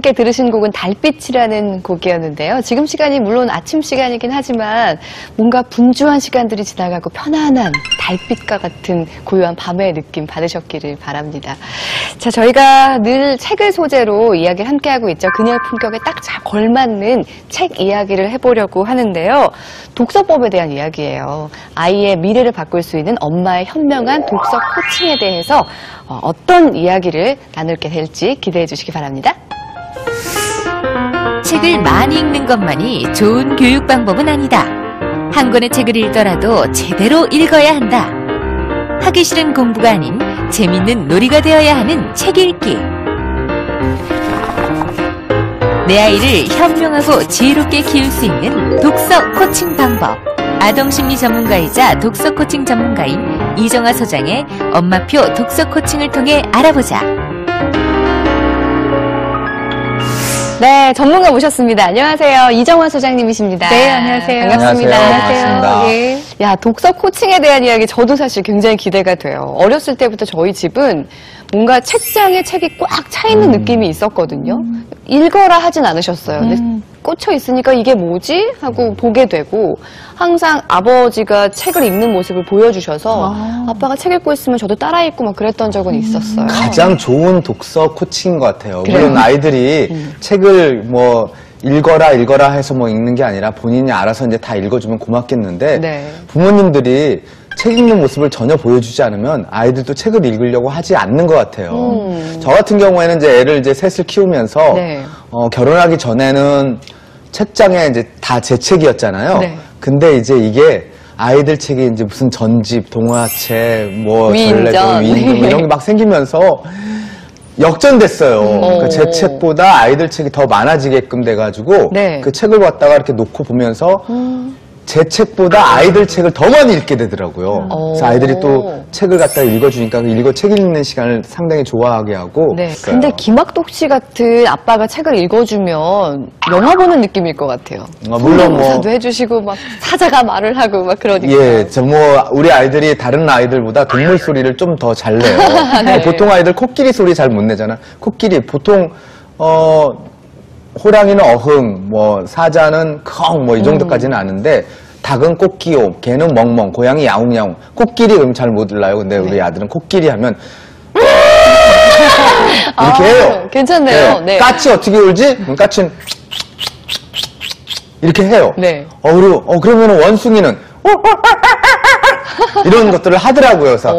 함께 들으신 곡은 달빛이라는 곡이었는데요. 지금 시간이 물론 아침 시간이긴 하지만 뭔가 분주한 시간들이 지나가고 편안한 달빛과 같은 고요한 밤의 느낌 받으셨기를 바랍니다. 자, 저희가 늘 책을 소재로 이야기를 함께하고 있죠. 그녀의 품격에 딱 잘 걸맞는 책 이야기를 해보려고 하는데요. 독서법에 대한 이야기예요. 아이의 미래를 바꿀 수 있는 엄마의 현명한 독서 코칭에 대해서 어떤 이야기를 나눌게 될지 기대해 주시기 바랍니다. 책을 많이 읽는 것만이 좋은 교육 방법은 아니다. 한 권의 책을 읽더라도 제대로 읽어야 한다. 하기 싫은 공부가 아닌 재밌는 놀이가 되어야 하는 책 읽기. 내 아이를 현명하고 지혜롭게 키울 수 있는 독서 코칭 방법. 아동심리 전문가이자 독서 코칭 전문가인 이정아 소장의 엄마표 독서 코칭을 통해 알아보자. 네, 전문가 모셨습니다. 안녕하세요. 이정아 소장님이십니다. 네, 안녕하세요. 반갑습니다. 안녕하세요. 예. 야, 독서 코칭에 대한 이야기 저도 사실 굉장히 기대가 돼요. 어렸을 때부터 저희 집은 뭔가 책장에 책이 꽉 차 있는 느낌이 있었거든요. 읽어라 하진 않으셨어요. 근데 꽂혀 있으니까 이게 뭐지? 하고 보게 되고 항상 아버지가 책을 읽는 모습을 보여주셔서 아빠가 책 읽고 있으면 저도 따라 읽고 막 그랬던 적은 있었어요. 가장 좋은 독서 코칭인 것 같아요. 그래요? 물론 아이들이 책을 뭐 읽어라 해서 뭐 읽는 게 아니라 본인이 알아서 이제 다 읽어주면 고맙겠는데 네. 부모님들이 책 읽는 모습을 전혀 보여주지 않으면 아이들도 책을 읽으려고 하지 않는 것 같아요. 저 같은 경우에는 이제 애를 이제 셋을 키우면서 네. 결혼하기 전에는 책장에 이제 다 제 책이었잖아요. 네. 근데 이제 이게 아이들 책이 이제 무슨 전집, 동화책, 뭐 위인전. 전래동, 위인전 뭐 이런 게 막 생기면서 역전됐어요. 그러니까 제 책보다 아이들 책이 더 많아지게끔 돼가지고 네. 그 책을 갖다가 이렇게 놓고 보면서 제 책보다 아이들 책을 더 많이 읽게 되더라고요. 그래서 아이들이 또 책을 갖다가 읽어주니까 책 읽는 시간을 상당히 좋아하게 하고. 네. 근데 김학독 씨 같은 아빠가 책을 읽어주면 영화 보는 느낌일 것 같아요. 물론 뭐. 도 해주시고 막 사자가 말을 하고 막 그러니까. 예, 우리 아이들이 다른 아이들보다 동물 소리를 좀 더 잘 내요. 네. 보통 아이들 코끼리 소리 잘 못 내잖아. 코끼리 보통 호랑이는 어흥, 뭐 사자는 컹, 뭐 이 정도까지는 아는데 닭은 꼬끼요, 개는 멍멍, 고양이 야옹야옹, 코끼리 잘 못 들라요. 근데 우리 아들은 코끼리 하면 이렇게 해요. 괜찮네요. 네. 까치 어떻게 울지? 까치는 이렇게 해요. 네. 그러면 원숭이는 이런 것들을 하더라고요. 그래서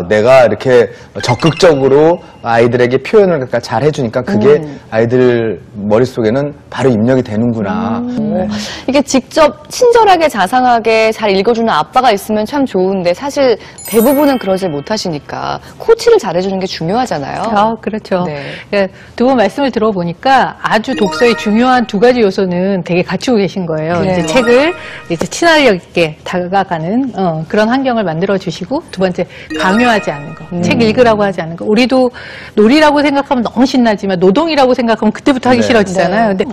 내가 이렇게 적극적으로 아이들에게 표현을 잘 해주니까 그게 아이들 머릿속에는 바로 입력이 되는구나. 네. 이게 직접 친절하게 자상하게 잘 읽어주는 아빠가 있으면 참 좋은데 사실 대부분은 그러질 못하시니까 코치를 잘해주는 게 중요하잖아요. 그렇죠. 네. 두 분 말씀을 들어보니까 아주 독서의 중요한 두 가지 요소는 되게 갖추고 계신 거예요. 그래요. 이제 책을 이제 친화력 있게 다가가는 그런 환경을 만들어 주시고, 두 번째 강요하지 않는 거. 책 읽으라고 하지 않는 거. 우리도 놀이라고 생각하면 너무 신나지만 노동이라고 생각하면 그때부터 하기 싫어지잖아요. 근데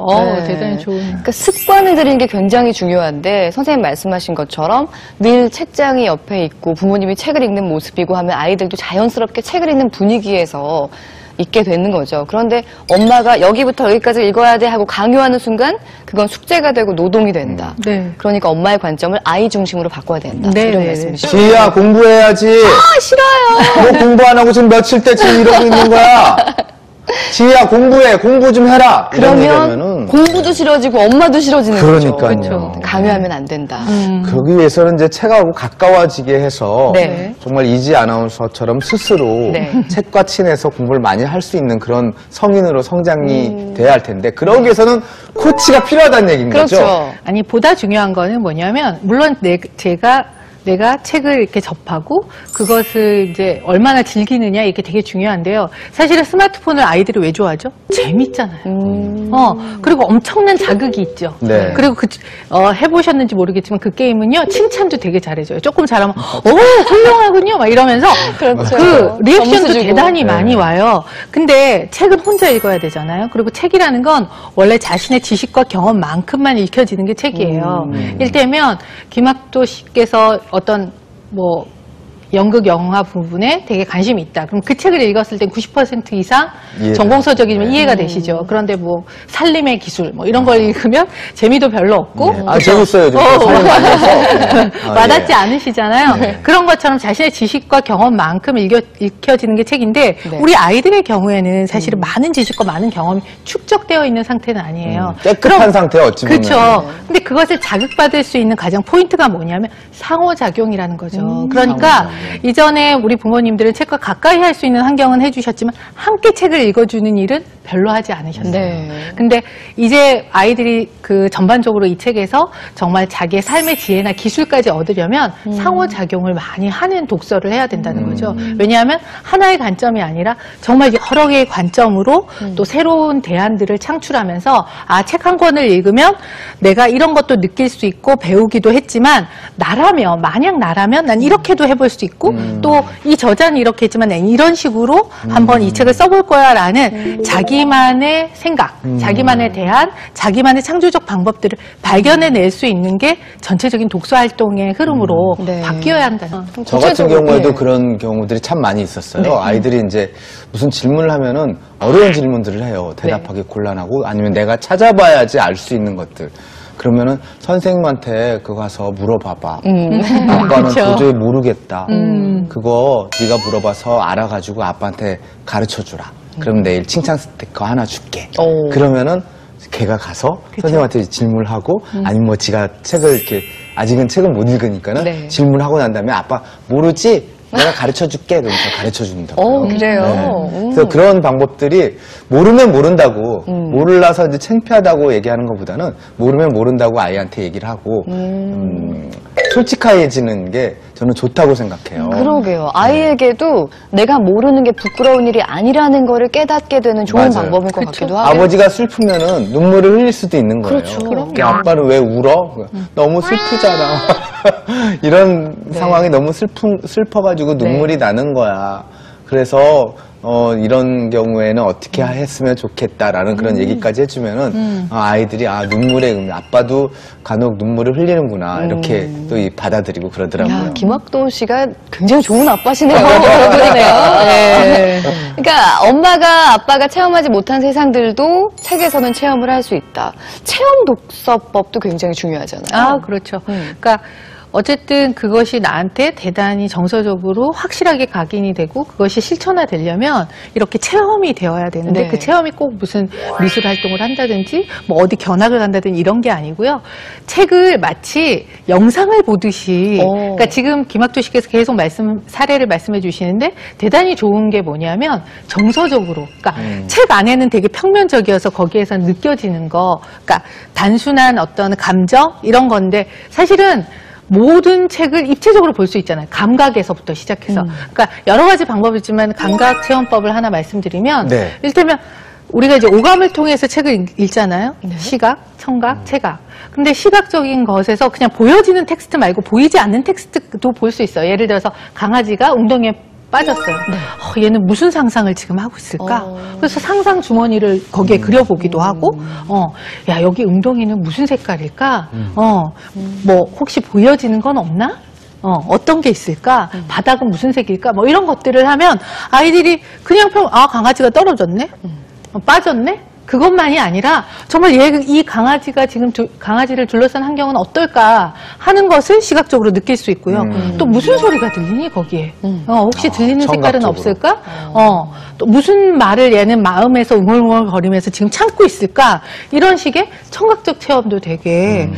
대단히 좋은. 그러니까 습관을 들이는 게 굉장히 중요한데 선생님 말씀하신 것처럼 늘 책장이 옆에 있고 부모님이 책을 읽는 모습이고 하면 아이들도 자연스럽게 책을 읽는 분위기에서 읽게 되는 거죠. 그런데 엄마가 여기부터 여기까지 읽어야 돼 하고 강요하는 순간 그건 숙제가 되고 노동이 된다. 네. 그러니까 엄마의 관점을 아이 중심으로 바꿔야 된다. 네, 이런 네, 말씀이시죠. 지희야, 공부해야지. 싫어요. 너 공부 안 하고 지금 며칠째 지금 이러고 있는 거야. 지희야, 공부해. 공부 좀 해라. 이런 그러면 얘기하면은 공부도 싫어지고 엄마도 싫어지는 거죠. 그러니까요. 강요하면 안 된다. 그러기 위해서는 이제 책하고 가까워지게 해서 네. 정말 이지 아나운서처럼 스스로 네. 책과 친해서 공부를 많이 할 수 있는 그런 성인으로 성장이 돼야 할 텐데 그러기 위해서는 코치가 필요하다는 얘기인 그렇죠. 거죠. 아니, 보다 중요한 거는 뭐냐면, 물론 내가 책을 이렇게 접하고 그것을 이제 얼마나 즐기느냐, 이게 되게 중요한데요. 사실은 스마트폰을 아이들이 왜 좋아하죠? 재밌잖아요. 그리고 엄청난 자극이 있죠. 네. 그리고 해보셨는지 모르겠지만 그 게임은요, 칭찬도 되게 잘해줘요. 조금 잘하면, 훌륭하군요. 막 이러면서 그렇죠. 그 리액션도 점수 주고. 대단히 많이 와요. 근데 책은 혼자 읽어야 되잖아요. 그리고 책이라는 건 원래 자신의 지식과 경험만큼만 읽혀지는 게 책이에요. 일테면 김학도 씨께서 어떤 연극, 영화 부분에 되게 관심이 있다. 그럼 그 책을 읽었을 땐 90% 이상 이해가 전공서적이면 이해가 되시죠. 그런데 뭐 살림의 기술 뭐 이런 걸 읽으면 재미도 별로 없고 아, 재밌어요. 좀 사연 많이 해서. 와닿지 않으시잖아요. 그런 것처럼 자신의 지식과 경험만큼 읽혀지는 게 책인데 네. 우리 아이들의 경우에는 사실은 많은 지식과 많은 경험이 축적되어 있는 상태는 아니에요. 깨끗한 상태 어찌 보면. 그렇죠. 근데 그것을 자극받을 수 있는 가장 포인트가 뭐냐면 상호작용이라는 거죠. 그러니까 이전에 우리 부모님들은 책과 가까이 할 수 있는 환경은 해주셨지만 함께 책을 읽어주는 일은 별로 하지 않으셨어요. 네. 근데 이제 아이들이 그 전반적으로 이 책에서 정말 자기의 삶의 지혜나 기술까지 얻으려면 상호작용을 많이 하는 독서를 해야 된다는 거죠. 왜냐하면 하나의 관점이 아니라 정말 여러 개의 관점으로 또 새로운 대안들을 창출하면서 아, 책 한 권을 읽으면 내가 이런 것도 느낄 수 있고 배우기도 했지만 나라면 만약 나라면 난 이렇게도 해볼 수 있고 또 이 저자는 이렇게 했지만 난 이런 식으로 한번 이 책을 써볼 거야 라는 자기만의 생각, 자기만의 대안, 자기만의 창조적 방법들을 발견해낼 수 있는 게 전체적인 독서 활동의 흐름으로 네. 바뀌어야 한다는 저 같은 경우에도 네. 그런 경우들이 참 많이 있었어요. 아이들이 이제 무슨 질문을 하면은 어려운 질문들을 해요. 대답하기 곤란하고 아니면 내가 찾아봐야지 알 수 있는 것들. 그러면은 선생님한테 그거 가서 물어봐봐. 아빠는 도저히 모르겠다. 그거 네가 물어봐서 알아가지고 아빠한테 가르쳐주라. 그럼 내일 칭찬 스티커 하나 줄게. 오. 그러면은 걔가 가서 선생님한테 질문을 하고 아니면 뭐 지가 책을 이렇게 아직은 책은 못 읽으니까는 네. 질문하고 난 다음에 아빠 모르지? 내가 가르쳐줄게. 그러면서 가르쳐준다고요. 그래요. 그래서 그런 방법들이 모르면 모른다고 몰라서 이제 창피하다고 얘기하는 것보다는 모르면 모른다고 아이한테 얘기를 하고 솔직해지는 게 저는 좋다고 생각해요. 그러게요. 아이에게도 내가 모르는 게 부끄러운 일이 아니라는 거를 깨닫게 되는 좋은 맞아요. 방법인 것 같기도 하고. 아버지가 슬프면은 눈물을 흘릴 수도 있는 거예요. 그렇죠. 그러니까 아빠는 왜 울어? 너무 슬프잖아. 이런 상황이 너무 슬퍼가지고 눈물이 나는 거야. 그래서 이런 경우에는 어떻게 했으면 좋겠다라는 그런 얘기까지 해주면은 아이들이 아 눈물의 의미, 아빠도 간혹 눈물을 흘리는구나 이렇게 또 받아들이고 그러더라고요. 야, 김학도 씨가 굉장히 좋은 아빠시네요. 그러네요. 네. 그러니까 엄마가 아빠가 체험하지 못한 세상들도 책에서는 체험을 할 수 있다. 체험 독서법도 굉장히 중요하잖아요. 아, 그렇죠. 그러니까 어쨌든 그것이 나한테 대단히 정서적으로 확실하게 각인이 되고 그것이 실천화되려면 이렇게 체험이 되어야 되는데 네. 그 체험이 꼭 무슨 미술 활동을 한다든지 뭐 어디 견학을 간다든지 이런 게 아니고요. 책을 마치 영상을 보듯이 그러니까 지금 김학도 씨께서 계속 사례를 말씀해 주시는데 대단히 좋은 게 뭐냐면 정서적으로 그러니까 책 안에는 되게 평면적이어서 거기에서 느껴지는 거 그러니까 단순한 어떤 감정 이런 건데 사실은 모든 책을 입체적으로 볼 수 있잖아요. 감각에서부터 시작해서. 그러니까 여러 가지 방법이 있지만 감각 체험법을 하나 말씀드리면 네. 이를테면 우리가 이제 오감을 통해서 책을 읽잖아요. 시각, 청각, 체각. 근데 시각적인 것에서 그냥 보여지는 텍스트 말고 보이지 않는 텍스트도 볼 수 있어요. 예를 들어서 강아지가 웅덩이에 빠졌어요. 얘는 무슨 상상을 지금 하고 있을까? 그래서 상상 주머니를 거기에 그려보기도 하고, 야, 여기 웅덩이는 무슨 색깔일까? 뭐, 혹시 보여지는 건 없나? 어떤 게 있을까? 바닥은 무슨 색일까? 뭐 이런 것들을 하면 아이들이 그냥 강아지가 떨어졌네? 빠졌네? 그것만이 아니라 정말 이 강아지가 지금 강아지를 둘러싼 환경은 어떨까 하는 것을 시각적으로 느낄 수 있고요. 또 무슨 소리가 들리니 거기에? 혹시 들리는 색깔은 청각적으로. 없을까? 또 무슨 말을 얘는 마음에서 웅얼웅얼거리면서 지금 참고 있을까? 이런 식의 청각적 체험도 되게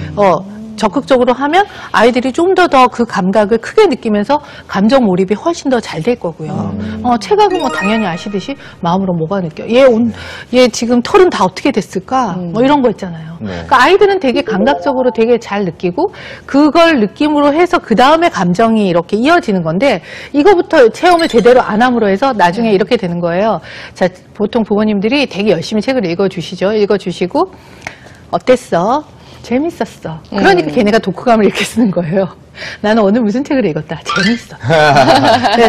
적극적으로 하면 아이들이 좀 더 그 감각을 크게 느끼면서 감정 몰입이 훨씬 더 잘 될 거고요. 체각은 뭐 당연히 아시듯이 마음으로 뭐가 느껴. 얘 지금 털은 다 어떻게 됐을까? 뭐 이런 거 있잖아요. 네. 그러니까 아이들은 되게 감각적으로 되게 잘 느끼고 그걸 느낌으로 해서 그 다음에 감정이 이렇게 이어지는 건데 이거부터 체험을 제대로 안 함으로 해서 나중에 이렇게 되는 거예요. 자, 보통 부모님들이 되게 열심히 책을 읽어주시죠. 읽어주시고 어땠어? 재밌었어. 그러니까 걔네가 독후감을 이렇게 쓰는 거예요. 나는 오늘 무슨 책을 읽었다. 재밌어.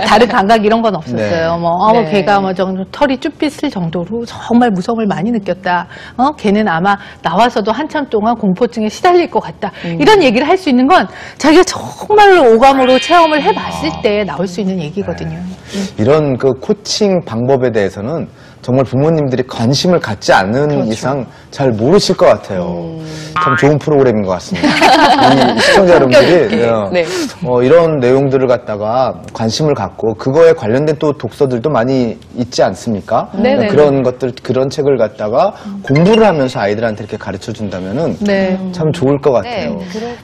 다른 감각 이런 건 없었어요. 네. 네. 걔가 털이 쭈빗을 정도로 정말 무서움을 많이 느꼈다. 걔는 아마 나와서도 한참 동안 공포증에 시달릴 것 같다. 이런 얘기를 할 수 있는 건 자기가 정말로 오감으로 체험을 해봤을 때 나올 수 있는 얘기거든요. 이런 그 코칭 방법에 대해서는 정말 부모님들이 관심을 갖지 않는 이상 잘 모르실 것 같아요. 참 좋은 프로그램인 것 같습니다. 이 시청자 여러분들이 네. 이런 내용들을 갖다가 관심을 갖고 그거에 관련된 또 독서들도 많이 있지 않습니까? 네네. 그런 것들, 그런 책을 갖다가 공부를 하면서 아이들한테 이렇게 가르쳐 준다면은 네. 참 좋을 것 네. 같아요.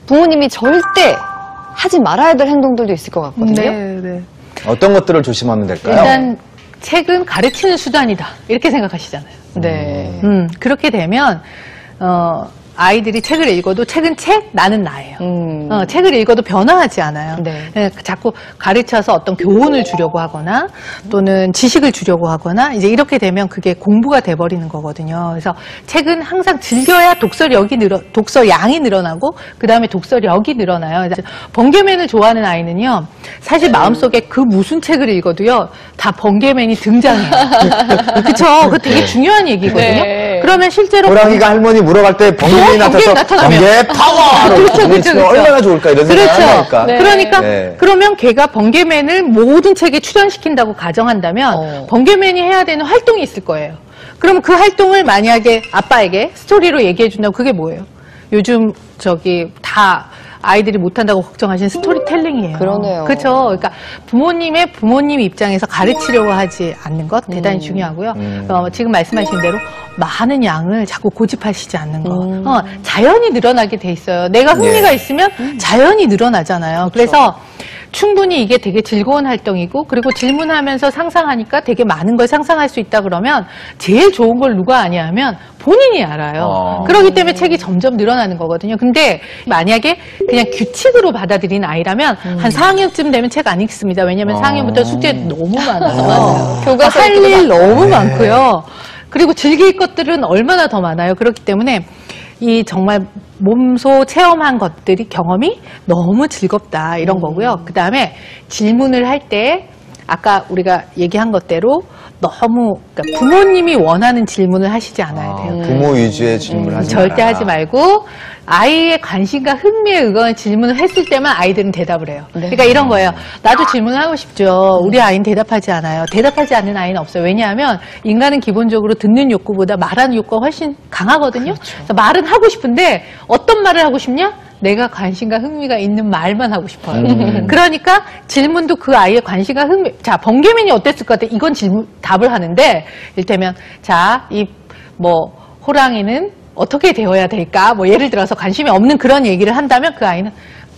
부모님이 절대 하지 말아야 될 행동들도 있을 것 같거든요. 네. 어떤 것들을 조심하면 될까요? 일단 책은 가르치는 수단이다. 이렇게 생각하시잖아요. 네. 그렇게 되면 아이들이 책을 읽어도 책은 책, 나는 나예요. 책을 읽어도 변화하지 않아요. 네. 자꾸 가르쳐서 어떤 교훈을 주려고 하거나 또는 지식을 주려고 하거나 이제 이렇게 되면 그게 공부가 돼버리는 거거든요. 그래서 책은 항상 즐겨야 독서량이 늘어나고 그 다음에 독서력이 늘어나요. 그래서 번개맨을 좋아하는 아이는요, 사실 마음속에 그 무슨 책을 읽어도요, 다 번개맨이 등장해요. 그쵸? 그거 되게 중요한 얘기거든요. 네. 그러면 실제로 호랑이가 할머니 물어갈 때 번개맨이 나타나서 번개 파워! 그렇죠. 얼마나 좋을까 이런 생각을 하니까. 네. 그러니까 네. 그러면 걔가 번개맨을 모든 책에 출연시킨다고 가정한다면 번개맨이 해야 되는 활동이 있을 거예요. 그러면 그 활동을 만약에 아빠에게 스토리로 얘기해 준다고 그게 뭐예요? 요즘 다 아이들이 못한다고 걱정하시는 스토리텔링이에요. 그러네요. 그렇죠. 그러니까 부모님 입장에서 가르치려고 하지 않는 것 대단히 중요하고요. 지금 말씀하신 대로 많은 양을 자꾸 고집하시지 않는 거. 자연히 늘어나게 돼 있어요. 내가 흥미가 네. 있으면 자연히 늘어나잖아요. 그래서 충분히 이게 되게 즐거운 활동이고, 그리고 질문하면서 상상하니까 되게 많은 걸 상상할 수 있다 그러면 제일 좋은 걸 누가 아냐 하면 본인이 알아요. 그렇기 때문에 책이 점점 늘어나는 거거든요. 근데 만약에 그냥 규칙으로 받아들인 아이라면 한 4학년쯤 되면 책 안 읽습니다. 왜냐면 4학년부터 숙제 너무 많아요. 교과서에 할 일 너무 네. 많고요. 그리고 즐길 것들은 얼마나 더 많아요. 그렇기 때문에 이 정말 몸소 체험한 것들이 경험이 너무 즐겁다 이런 거고요. 그 다음에 질문을 할 때 아까 우리가 얘기한 것대로 너무 그러니까 부모님이 원하는 질문을 하시지 않아야 돼요. 부모 위주의 질문을 하지 절대 마라. 하지 말고 아이의 관심과 흥미에 의거한 질문을 했을 때만 아이들은 대답을 해요. 그러니까 이런 거예요. 나도 질문하고 싶죠. 우리 아이는 대답하지 않아요. 대답하지 않는 아이는 없어요. 왜냐하면 인간은 기본적으로 듣는 욕구보다 말하는 욕구가 훨씬 강하거든요. 그래서 말은 하고 싶은데 어떤 말을 하고 싶냐? 내가 관심과 흥미가 있는 말만 하고 싶어요. 그러니까 질문도 그 아이의 관심과 흥미. 자, 번개맨이 어땠을 것 같아? 이건 답을 하는데, 이를테면, 자, 호랑이는 어떻게 되어야 될까? 예를 들어서 관심이 없는 그런 얘기를 한다면 그 아이는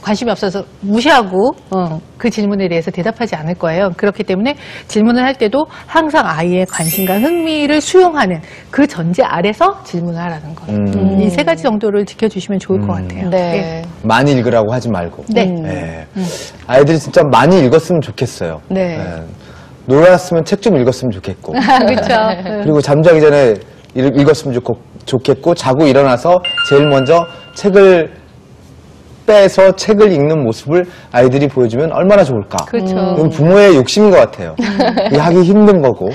관심이 없어서 무시하고 그 질문에 대해서 대답하지 않을 거예요. 그렇기 때문에 질문을 할 때도 항상 아이의 관심과 흥미를 수용하는 그 전제 아래서 질문을 하라는 거. 이 세 가지 정도를 지켜주시면 좋을 것 같아요. 네. 많이 읽으라고 하지 말고. 네. 네. 아이들이 진짜 많이 읽었으면 좋겠어요. 네. 놀았으면 책 좀 읽었으면 좋겠고. 그렇죠. 그리고 잠자기 전에 읽었으면 좋겠고, 자고 일어나서 제일 먼저 책을 빼서 책을 읽는 모습을 아이들이 보여주면 얼마나 좋을까. 그렇죠. 이건 부모의 욕심인 것 같아요. 이게 하기 힘든 거고.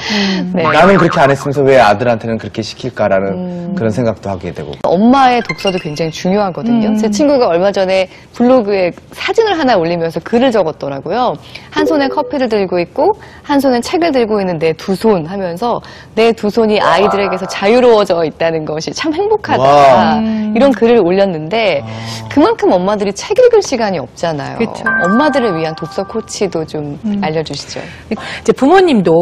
네. 나는 그렇게 안 했으면서 왜 아들한테는 그렇게 시킬까라는 그런 생각도 하게 되고. 엄마의 독서도 굉장히 중요하거든요. 제 친구가 얼마 전에 블로그에 사진을 하나 올리면서 글을 적었더라고요. 한 손에 커피를 들고 있고 한 손에 책을 들고 있는 내 두 손 하면서 내 두 손이 아이들에게서 자유로워져 있다는 것이 참 행복하다. 와. 이런 글을 올렸는데 그만큼 엄마들이 책 읽을 시간이 없잖아요. 그쵸. 엄마들을 위한 독서 코치도 좀 알려주시죠. 이제 부모님도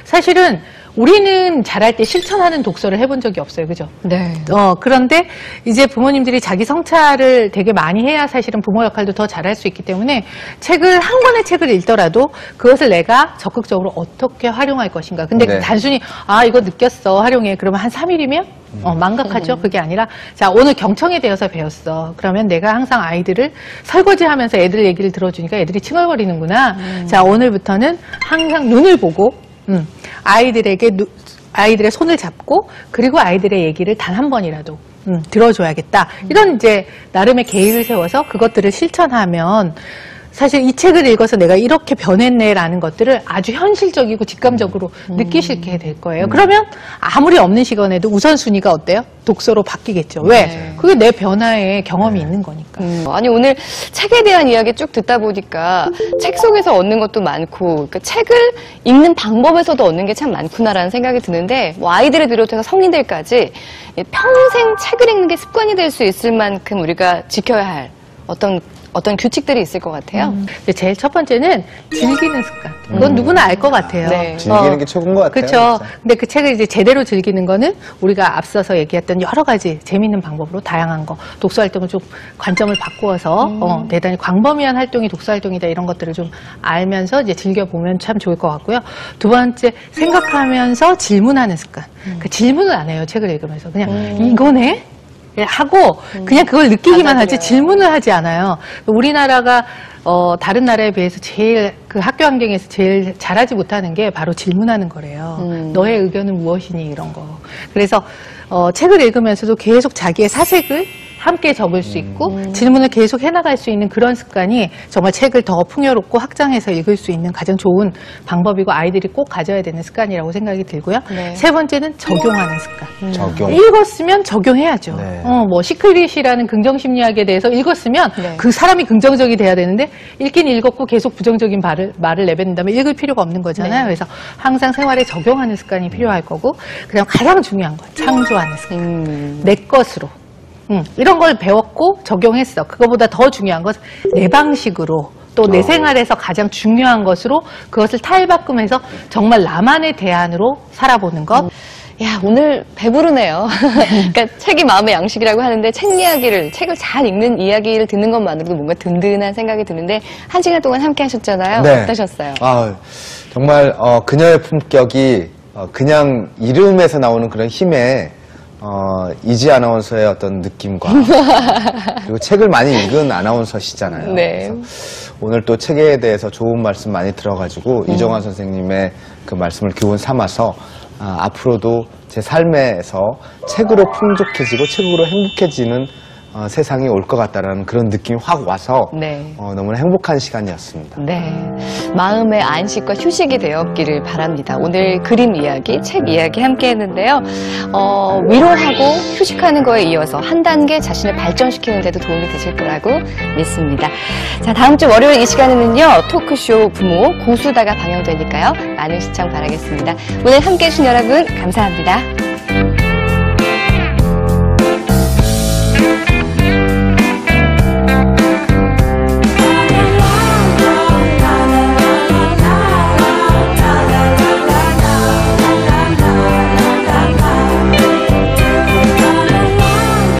사실은 우리는 자랄 때 실천하는 독서를 해본 적이 없어요. 그죠? 네. 그런데 이제 부모님들이 자기 성찰을 되게 많이 해야 사실은 부모 역할도 더 잘할 수 있기 때문에 한 권의 책을 읽더라도 그것을 내가 적극적으로 어떻게 활용할 것인가. 근데 네. 단순히, 이거 느꼈어. 활용해. 그러면 한 3일이면? 망각하죠. 그게 아니라, 자, 오늘 경청에 대해서 배웠어. 그러면 내가 항상 아이들을 설거지 하면서 애들 얘기를 들어주니까 애들이 칭얼거리는구나. 자, 오늘부터는 항상 눈을 보고, 아이들의 손을 잡고 그리고 아이들의 얘기를 단 한 번이라도 들어줘야겠다. 이런 이제 나름의 계획을 세워서 그것들을 실천하면 사실 이 책을 읽어서 내가 이렇게 변했네라는 것들을 아주 현실적이고 직감적으로 느끼시게 될 거예요. 그러면 아무리 없는 시간에도 우선순위가 어때요? 독서로 바뀌겠죠. 왜? 그게 내 변화의 경험이 있는 거니까. 아니 오늘 책에 대한 이야기 쭉 듣다 보니까 책 속에서 얻는 것도 많고 그러니까 책을 읽는 방법에서도 얻는 게 참 많구나라는 생각이 드는데 뭐 아이들을 비롯해서 성인들까지 평생 책을 읽는 게 습관이 될 수 있을 만큼 우리가 지켜야 할 어떤 규칙들이 있을 것 같아요. 근데 제일 첫 번째는 즐기는 습관. 그건 누구나 알 것 같아요. 네. 즐기는 게 최고인 것 같아요. 그렇죠. 근데 그 책을 이제 제대로 즐기는 거는 우리가 앞서서 얘기했던 여러 가지 재미있는 방법으로 다양한 거, 독서 활동을 좀 관점을 바꾸어서 대단히 광범위한 활동이 독서 활동이다 이런 것들을 좀 알면서 이제 즐겨보면 참 좋을 것 같고요. 두 번째, 생각하면서 질문하는 습관. 그 질문을 안 해요, 책을 읽으면서. 그냥 이거네? 하고 그냥 그걸 느끼기만 하지 질문을 하지 않아요. 우리나라가 다른 나라에 비해서 제일 그 학교 환경에서 제일 잘하지 못하는 게 바로 질문하는 거래요. 너의 의견은 무엇이니 이런 거. 그래서 책을 읽으면서도 계속 자기의 사색을 함께 적을 수 있고 질문을 계속 해나갈 수 있는 그런 습관이 정말 책을 더 풍요롭고 확장해서 읽을 수 있는 가장 좋은 방법이고 아이들이 꼭 가져야 되는 습관이라고 생각이 들고요. 네. 세 번째는 적용하는 습관. 적용. 읽었으면 적용해야죠. 네. 뭐 시크릿이라는 긍정심리학에 대해서 읽었으면 네. 그 사람이 긍정적이 돼야 되는데 읽긴 읽었고 계속 부정적인 말을 내뱉는다면 읽을 필요가 없는 거잖아요. 네. 그래서 항상 생활에 적용하는 습관이 필요할 거고 그다음 가장 중요한 건 창조하는 습관. 내 것으로. 이런 걸 배웠고 적용했어. 그거보다 더 중요한 건 내 방식으로 또 내 생활에서 가장 중요한 것으로 그것을 탈바꿈해서 정말 나만의 대안으로 살아보는 것. 야, 오늘 배부르네요. 그러니까 책이 마음의 양식이라고 하는데 책을 잘 읽는 이야기를 듣는 것만으로도 뭔가 든든한 생각이 드는데 1시간 동안 함께 하셨잖아요. 네. 어떠셨어요? 정말 그녀의 품격이 그냥 이름에서 나오는 그런 힘에 이지 아나운서의 어떤 느낌과 그리고 책을 많이 읽은 아나운서시잖아요. 네. 그래서 오늘 또 책에 대해서 좋은 말씀 많이 들어가지고 이정환 선생님의 그 말씀을 교훈 삼아서 앞으로도 제 삶에서 책으로 풍족해지고 책으로 행복해지는 세상이 올 것 같다라는 그런 느낌이 확 와서 네. 너무나 행복한 시간이었습니다. 네. 마음의 안식과 휴식이 되었기를 바랍니다. 오늘 그림 이야기, 책 이야기 함께 했는데요. 위로하고 휴식하는 거에 이어서 한 단계 자신을 발전시키는 데도 도움이 되실 거라고 믿습니다. 자, 다음 주 월요일 이 시간에는요, 토크쇼 부모 고수다가 방영되니까요. 많은 시청 바라겠습니다. 오늘 함께 해주신 여러분, 감사합니다.